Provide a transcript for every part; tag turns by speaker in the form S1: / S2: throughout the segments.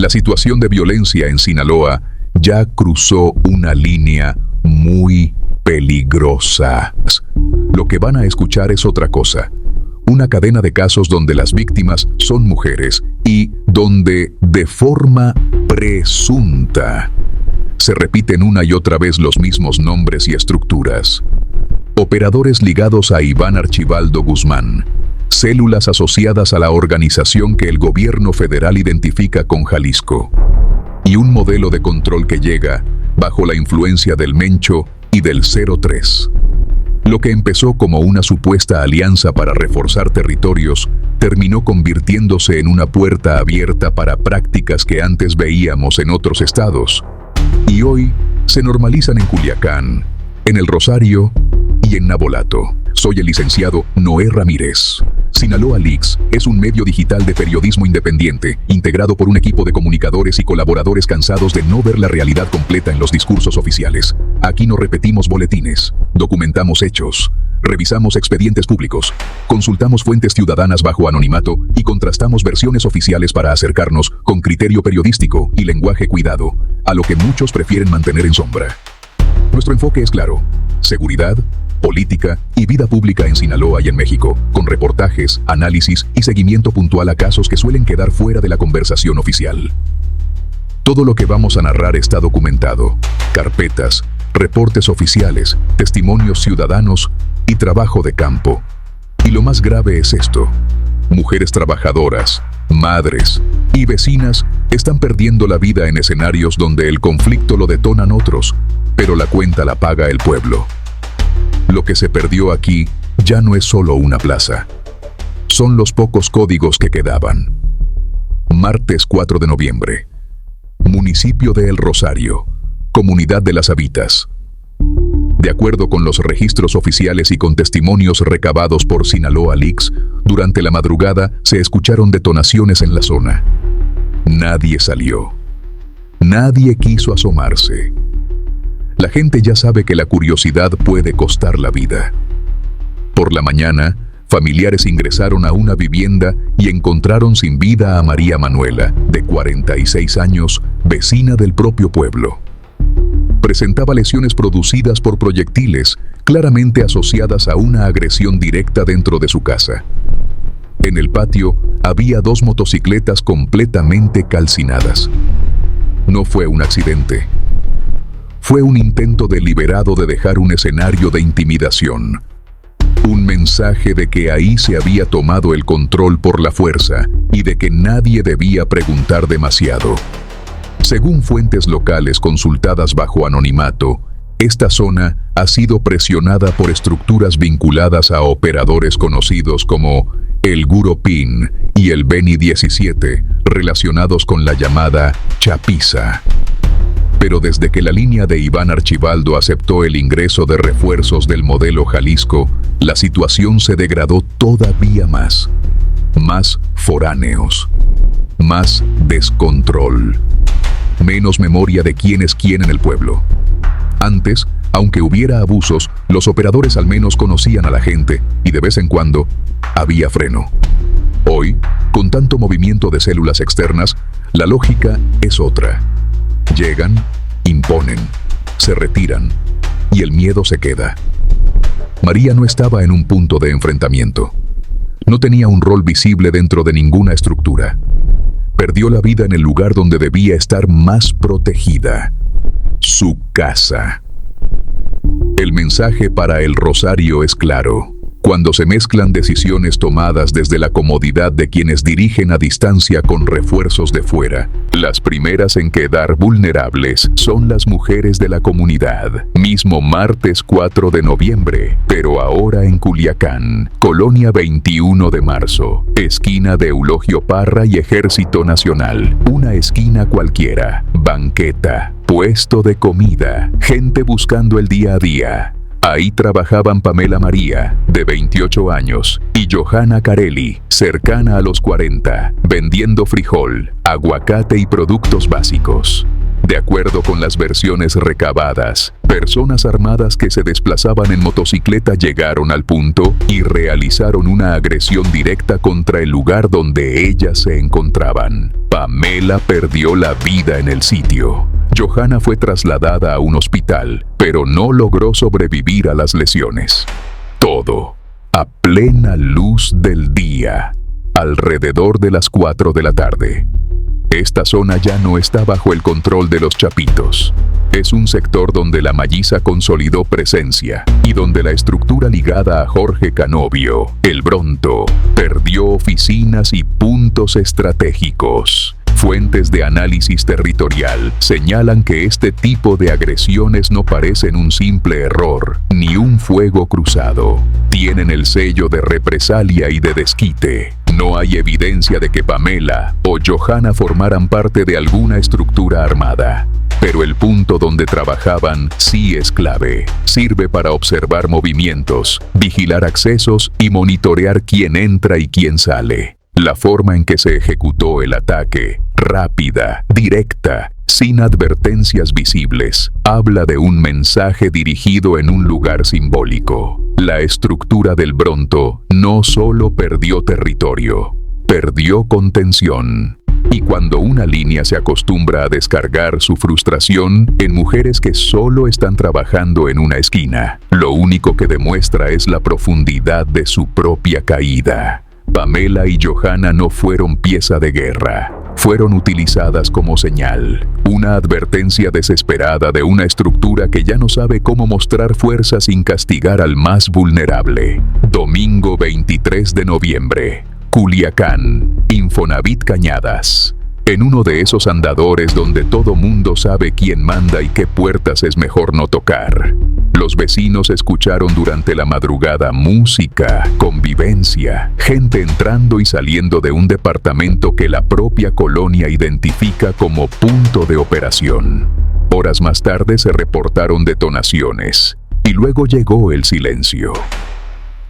S1: La situación de violencia en Sinaloa ya cruzó una línea muy peligrosa. Lo que van a escuchar es otra cosa. Una cadena de casos donde las víctimas son mujeres y donde, de forma presunta, se repiten una y otra vez los mismos nombres y estructuras. Operadores ligados a Iván Archibaldo Guzmán, células asociadas a la organización que el gobierno federal identifica con Jalisco, y un modelo de control que llega bajo la influencia del Mencho y del 03. Lo que empezó como una supuesta alianza para reforzar territorios, terminó convirtiéndose en una puerta abierta para prácticas que antes veíamos en otros estados, y hoy se normalizan en Culiacán, en El Rosario y en Navolato. Soy el licenciado Noé Ramírez. Sinaloa Leaks es un medio digital de periodismo independiente, integrado por un equipo de comunicadores y colaboradores cansados de no ver la realidad completa en los discursos oficiales. Aquí no repetimos boletines, documentamos hechos, revisamos expedientes públicos, consultamos fuentes ciudadanas bajo anonimato y contrastamos versiones oficiales para acercarnos, con criterio periodístico y lenguaje cuidado, a lo que muchos prefieren mantener en sombra. Nuestro enfoque es claro: seguridad, política y vida pública en Sinaloa y en México, con reportajes, análisis y seguimiento puntual a casos que suelen quedar fuera de la conversación oficial. Todo lo que vamos a narrar está documentado: carpetas, reportes oficiales, testimonios ciudadanos y trabajo de campo. Y lo más grave es esto: mujeres trabajadoras, madres y vecinas están perdiendo la vida en escenarios donde el conflicto lo detonan otros, pero la cuenta la paga el pueblo. Lo que se perdió aquí ya no es solo una plaza. Son los pocos códigos que quedaban. Martes 4 de noviembre. Municipio de El Rosario, Comunidad de las Habitas. De acuerdo con los registros oficiales y con testimonios recabados por Sinaloa Leaks, durante la madrugada se escucharon detonaciones en la zona. Nadie salió. Nadie quiso asomarse. La gente ya sabe que la curiosidad puede costar la vida. Por la mañana, familiares ingresaron a una vivienda y encontraron sin vida a María Manuela, de 46 años, vecina del propio pueblo. Presentaba lesiones producidas por proyectiles, claramente asociadas a una agresión directa dentro de su casa. En el patio había 2 motocicletas completamente calcinadas. No fue un accidente. Fue un intento deliberado de dejar un escenario de intimidación. Un mensaje de que ahí se había tomado el control por la fuerza y de que nadie debía preguntar demasiado. Según fuentes locales consultadas bajo anonimato, esta zona ha sido presionada por estructuras vinculadas a operadores conocidos como el Guropín y el Beni 17, relacionados con la llamada chapiza. Pero desde que la línea de Iván Archibaldo aceptó el ingreso de refuerzos del modelo Jalisco, la situación se degradó todavía más. Más foráneos. Más descontrol. Menos memoria de quién es quién en el pueblo. Antes, aunque hubiera abusos, los operadores al menos conocían a la gente y de vez en cuando había freno. Hoy, con tanto movimiento de células externas, la lógica es otra. Llegan, imponen, se retiran y el miedo se queda. María no estaba en un punto de enfrentamiento. No tenía un rol visible dentro de ninguna estructura. Perdió la vida en el lugar donde debía estar más protegida: su casa. El mensaje para El Rosario es claro. Cuando se mezclan decisiones tomadas desde la comodidad de quienes dirigen a distancia con refuerzos de fuera, las primeras en quedar vulnerables son las mujeres de la comunidad. Mismo martes 4 de noviembre, pero ahora en Culiacán, Colonia 21 de marzo, esquina de Eulogio Parra y Ejército Nacional. Una esquina cualquiera, banqueta, puesto de comida, gente buscando el día a día. Ahí trabajaban Pamela María, de 28 años, y Johanna Carelli, cercana a los 40, vendiendo frijol, aguacate y productos básicos. De acuerdo con las versiones recabadas, personas armadas que se desplazaban en motocicleta llegaron al punto y realizaron una agresión directa contra el lugar donde ellas se encontraban. Pamela Pamela perdió la vida en el sitio. Johanna fue trasladada a un hospital, pero no logró sobrevivir a las lesiones. Todo a plena luz del día, alrededor de las 4 de la tarde. Esta zona ya no está bajo el control de los chapitos. Es un sector donde la Malliza consolidó presencia y donde la estructura ligada a Jorge Canovio, el Bronto, perdió oficinas y puntos estratégicos. Fuentes de análisis territorial señalan que este tipo de agresiones no parecen un simple error, ni un fuego cruzado. Tienen el sello de represalia y de desquite. No hay evidencia de que Pamela o Johanna formaran parte de alguna estructura armada. Pero el punto donde trabajaban sí es clave. Sirve para observar movimientos, vigilar accesos y monitorear quién entra y quién sale. La forma en que se ejecutó el ataque, rápida, directa, sin advertencias visibles, habla de un mensaje dirigido en un lugar simbólico. La estructura del Bronto no solo perdió territorio, perdió contención. Y cuando una línea se acostumbra a descargar su frustración en mujeres que solo están trabajando en una esquina, lo único que demuestra es la profundidad de su propia caída. Pamela y Johanna no fueron pieza de guerra, fueron utilizadas como señal, una advertencia desesperada de una estructura que ya no sabe cómo mostrar fuerza sin castigar al más vulnerable. Domingo 23 de noviembre, Culiacán, Infonavit Cañadas. En uno de esos andadores donde todo mundo sabe quién manda y qué puertas es mejor no tocar. Los vecinos escucharon durante la madrugada música, convivencia, gente entrando y saliendo de un departamento que la propia colonia identifica como punto de operación. Horas más tarde se reportaron detonaciones, y luego llegó el silencio.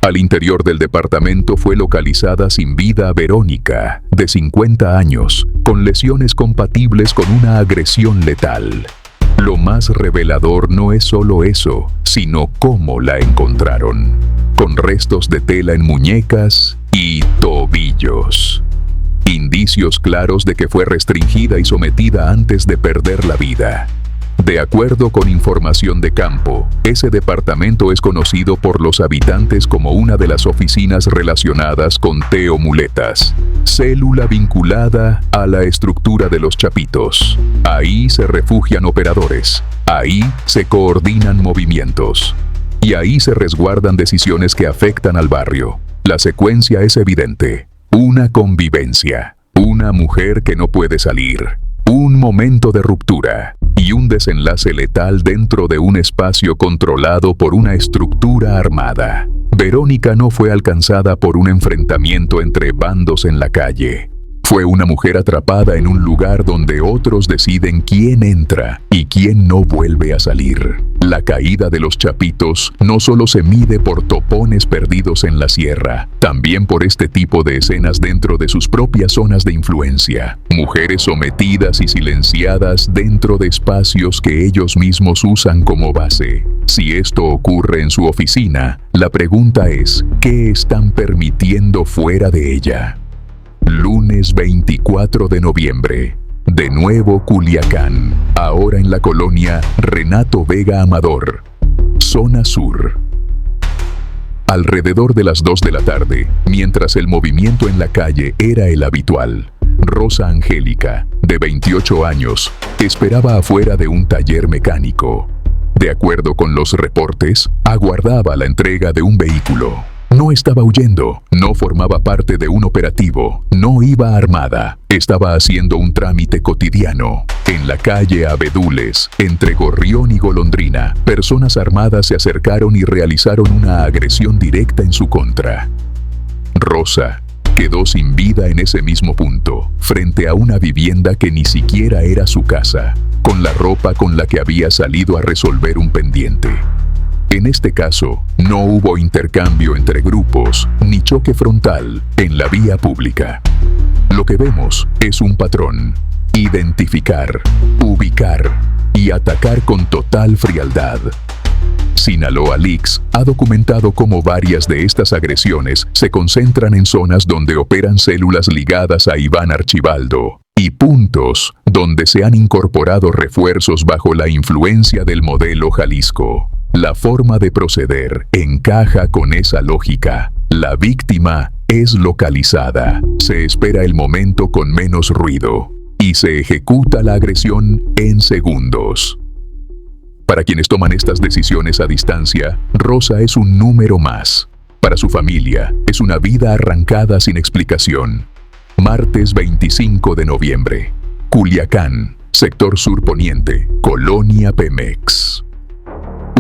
S1: Al interior del departamento fue localizada sin vida Verónica, de 50 años, con lesiones compatibles con una agresión letal. Lo más revelador no es solo eso, sino cómo la encontraron, con restos de tela en muñecas y tobillos. Indicios claros de que fue restringida y sometida antes de perder la vida. De acuerdo con información de campo, ese departamento es conocido por los habitantes como una de las oficinas relacionadas con Teo Muletas, célula vinculada a la estructura de los chapitos. Ahí se refugian operadores, ahí se coordinan movimientos, y ahí se resguardan decisiones que afectan al barrio. La secuencia es evidente: una convivencia, una mujer que no puede salir, un momento de ruptura y un desenlace letal dentro de un espacio controlado por una estructura armada. Verónica no fue alcanzada por un enfrentamiento entre bandos en la calle. Fue una mujer atrapada en un lugar donde otros deciden quién entra y quién no vuelve a salir. La caída de los chapitos no solo se mide por topones perdidos en la sierra, también por este tipo de escenas dentro de sus propias zonas de influencia. Mujeres sometidas y silenciadas dentro de espacios que ellos mismos usan como base. Si esto ocurre en su oficina, la pregunta es, ¿qué están permitiendo fuera de ella? Lunes 24 de noviembre. De nuevo Culiacán, ahora en la colonia Renato Vega Amador, zona sur. Alrededor de las 2 de la tarde, mientras el movimiento en la calle era el habitual, Rosa Angélica, de 28 años, esperaba afuera de un taller mecánico. De acuerdo con los reportes, aguardaba la entrega de un vehículo. No estaba huyendo, no formaba parte de un operativo, no iba armada, estaba haciendo un trámite cotidiano. En la calle Abedules, entre Gorrión y Golondrina, personas armadas se acercaron y realizaron una agresión directa en su contra. Rosa quedó sin vida en ese mismo punto, frente a una vivienda que ni siquiera era su casa, con la ropa con la que había salido a resolver un pendiente. En este caso, no hubo intercambio entre grupos ni choque frontal en la vía pública. Lo que vemos es un patrón: identificar, ubicar y atacar con total frialdad. Sinaloa Leaks ha documentado cómo varias de estas agresiones se concentran en zonas donde operan células ligadas a Iván Archibaldo, y puntos donde se han incorporado refuerzos bajo la influencia del modelo Jalisco. La forma de proceder encaja con esa lógica. La víctima es localizada, se espera el momento con menos ruido y se ejecuta la agresión en segundos. Para quienes toman estas decisiones a distancia, Rosa es un número más. Para su familia, es una vida arrancada sin explicación. Martes 25 de noviembre. Culiacán, sector surponiente, Colonia Pemex.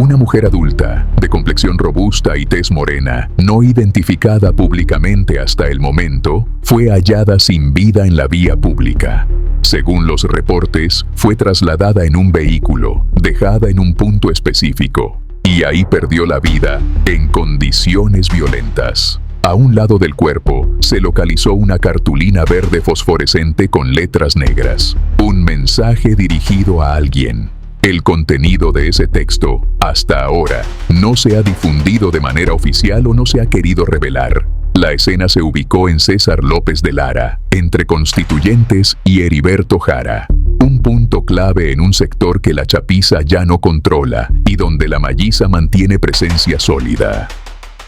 S1: Una mujer adulta, de complexión robusta y tez morena, no identificada públicamente hasta el momento, fue hallada sin vida en la vía pública. Según los reportes, fue trasladada en un vehículo, dejada en un punto específico, y ahí perdió la vida en condiciones violentas. A un lado del cuerpo se localizó una cartulina verde fosforescente con letras negras. Un mensaje dirigido a alguien. El contenido de ese texto, hasta ahora, no se ha difundido de manera oficial o no se ha querido revelar. La escena se ubicó en César López de Lara, entre Constituyentes y Heriberto Jara. Un punto clave en un sector que la chapiza ya no controla y donde la malliza mantiene presencia sólida.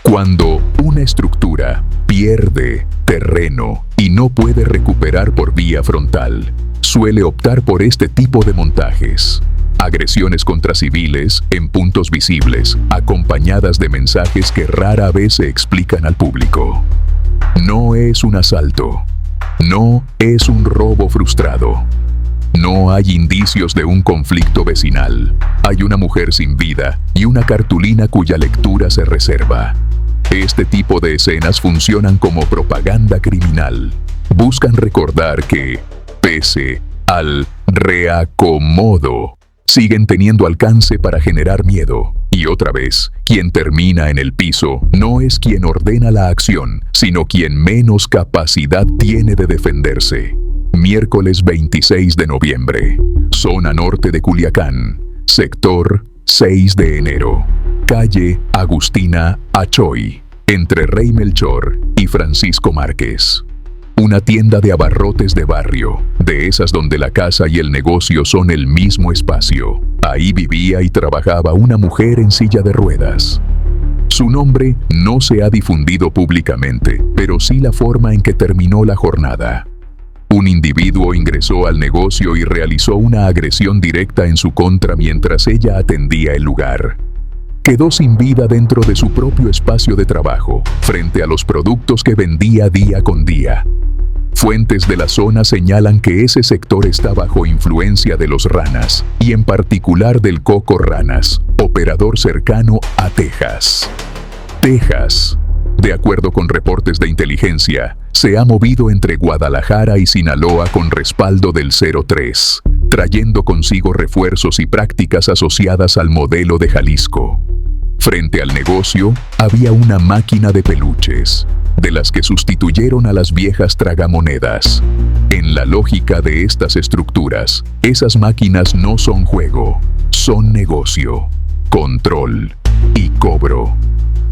S1: Cuando una estructura pierde terreno y no puede recuperar por vía frontal, suele optar por este tipo de montajes. Agresiones contra civiles en puntos visibles, acompañadas de mensajes que rara vez se explican al público. No es un asalto. No es un robo frustrado. No hay indicios de un conflicto vecinal. Hay una mujer sin vida y una cartulina cuya lectura se reserva. Este tipo de escenas funcionan como propaganda criminal. Buscan recordar que, pese al reacomodo, siguen teniendo alcance para generar miedo. Y otra vez, quien termina en el piso no es quien ordena la acción, sino quien menos capacidad tiene de defenderse. Miércoles 26 de noviembre. Zona norte de Culiacán. Sector 6 de enero. Calle Agustina Achoy. Entre Rey Melchor y Francisco Márquez. Una tienda de abarrotes de barrio, de esas donde la casa y el negocio son el mismo espacio. Ahí vivía y trabajaba una mujer en silla de ruedas. Su nombre no se ha difundido públicamente, pero sí la forma en que terminó la jornada. Un individuo ingresó al negocio y realizó una agresión directa en su contra mientras ella atendía el lugar. Quedó sin vida dentro de su propio espacio de trabajo, frente a los productos que vendía día con día. Fuentes de la zona señalan que ese sector está bajo influencia de los Ranas, y en particular del Coco Ranas, operador cercano a Texas. Texas, de acuerdo con reportes de inteligencia, se ha movido entre Guadalajara y Sinaloa con respaldo del 03, trayendo consigo refuerzos y prácticas asociadas al modelo de Jalisco. Frente al negocio, había una máquina de peluches, de las que sustituyeron a las viejas tragamonedas. En la lógica de estas estructuras, esas máquinas no son juego, son negocio, control y cobro.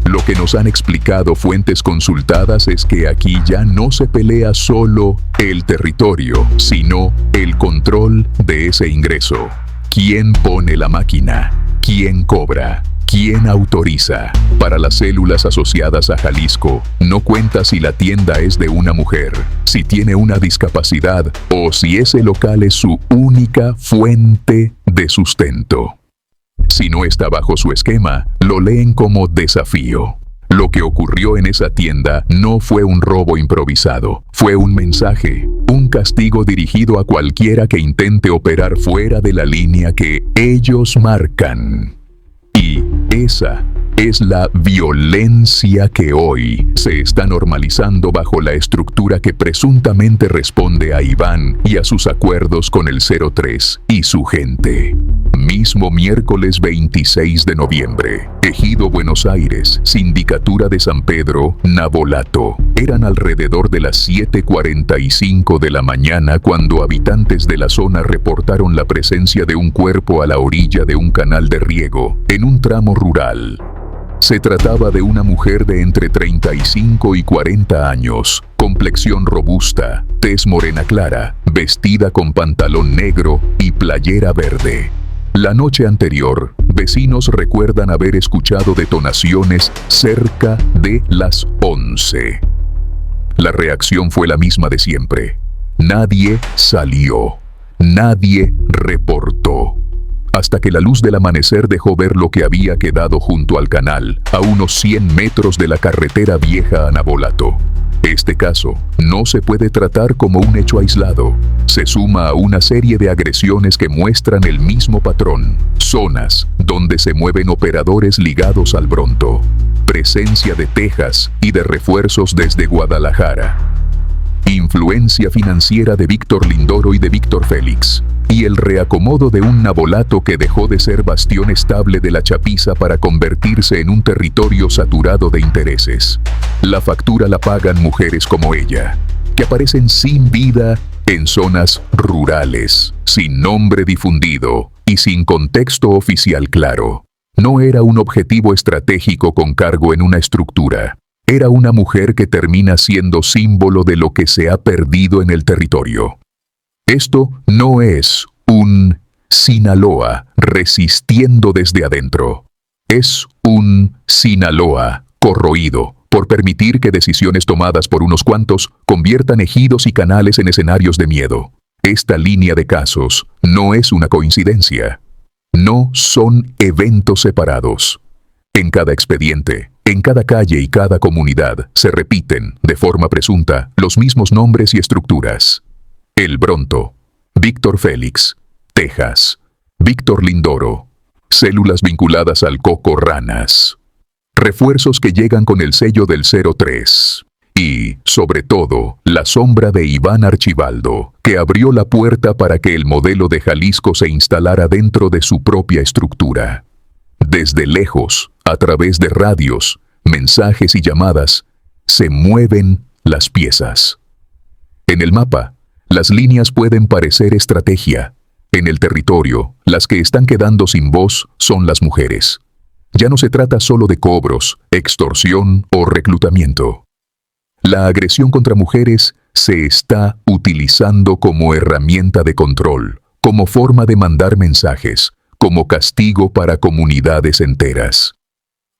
S1: Lo que nos han explicado fuentes consultadas es que aquí ya no se pelea solo el territorio, sino el control de ese ingreso. ¿Quién pone la máquina? ¿Quién cobra? ¿Quién autoriza? Para las células asociadas a Jalisco, no cuenta si la tienda es de una mujer, si tiene una discapacidad o si ese local es su única fuente de sustento. Si no está bajo su esquema, lo leen como desafío. Lo que ocurrió en esa tienda no fue un robo improvisado, fue un mensaje, un castigo dirigido a cualquiera que intente operar fuera de la línea que ellos marcan. Y esa es la violencia que hoy se está normalizando bajo la estructura que presuntamente responde a Iván y a sus acuerdos con el 03 y su gente. Mismo miércoles 26 de noviembre, Ejido Buenos Aires, Sindicatura de San Pedro, Navolato. Eran alrededor de las 7:45 de la mañana cuando habitantes de la zona reportaron la presencia de un cuerpo a la orilla de un canal de riego, en un tramo rural. Se trataba de una mujer de entre 35 y 40 años, complexión robusta, tez morena clara, vestida con pantalón negro y playera verde. La noche anterior, vecinos recuerdan haber escuchado detonaciones cerca de las 11. La reacción fue la misma de siempre. Nadie salió. Nadie reportó. Hasta que la luz del amanecer dejó ver lo que había quedado junto al canal, a unos 100 metros de la carretera vieja a Navolato. Este caso no se puede tratar como un hecho aislado. Se suma a una serie de agresiones que muestran el mismo patrón. Zonas donde se mueven operadores ligados al Bronto. Presencia de Texas y de refuerzos desde Guadalajara. Influencia financiera de Víctor Lindoro y de Víctor Félix. Y el reacomodo de un Navolato que dejó de ser bastión estable de la chapiza para convertirse en un territorio saturado de intereses. La factura la pagan mujeres como ella, que aparecen sin vida en zonas rurales, sin nombre difundido y sin contexto oficial claro. No era un objetivo estratégico con cargo en una estructura. Era una mujer que termina siendo símbolo de lo que se ha perdido en el territorio. Esto no es un Sinaloa resistiendo desde adentro. Es un Sinaloa corroído por permitir que decisiones tomadas por unos cuantos conviertan ejidos y canales en escenarios de miedo. Esta línea de casos no es una coincidencia. No son eventos separados. En cada expediente, en cada calle y cada comunidad se repiten, de forma presunta, los mismos nombres y estructuras. El Bronto, Víctor Félix, Texas, Víctor Lindoro, células vinculadas al Coco Ranas, refuerzos que llegan con el sello del 03 y, sobre todo, la sombra de Iván Archibaldo, que abrió la puerta para que el modelo de Jalisco se instalara dentro de su propia estructura. Desde lejos, a través de radios, mensajes y llamadas, se mueven las piezas. En el mapa, las líneas pueden parecer estrategia. En el territorio, las que están quedando sin voz son las mujeres. Ya no se trata solo de cobros, extorsión o reclutamiento. La agresión contra mujeres se está utilizando como herramienta de control, como forma de mandar mensajes, como castigo para comunidades enteras.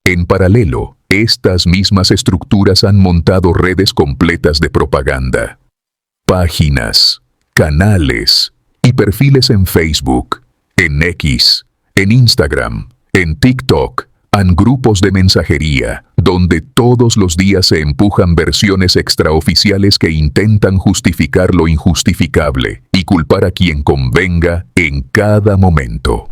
S1: En paralelo, estas mismas estructuras han montado redes completas de propaganda. Páginas, canales y perfiles en Facebook, en X, en Instagram, en TikTok, en grupos de mensajería, donde todos los días se empujan versiones extraoficiales que intentan justificar lo injustificable y culpar a quien convenga en cada momento.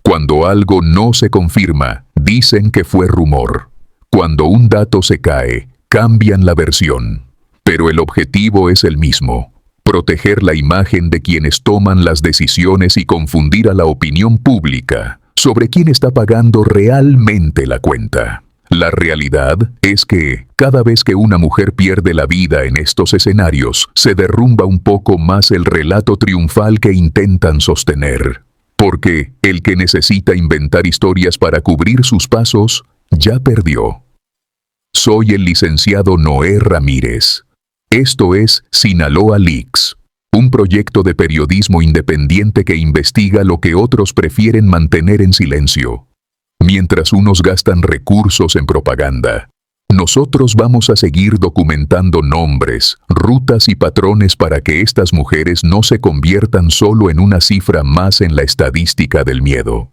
S1: Cuando algo no se confirma, dicen que fue rumor. Cuando un dato se cae, cambian la versión. Pero el objetivo es el mismo: proteger la imagen de quienes toman las decisiones y confundir a la opinión pública sobre quién está pagando realmente la cuenta. La realidad es que, cada vez que una mujer pierde la vida en estos escenarios, se derrumba un poco más el relato triunfal que intentan sostener. Porque el que necesita inventar historias para cubrir sus pasos, ya perdió. Soy el licenciado Noé Ramírez. Esto es Sinaloa Leaks, un proyecto de periodismo independiente que investiga lo que otros prefieren mantener en silencio. Mientras unos gastan recursos en propaganda, nosotros vamos a seguir documentando nombres, rutas y patrones para que estas mujeres no se conviertan solo en una cifra más en la estadística del miedo.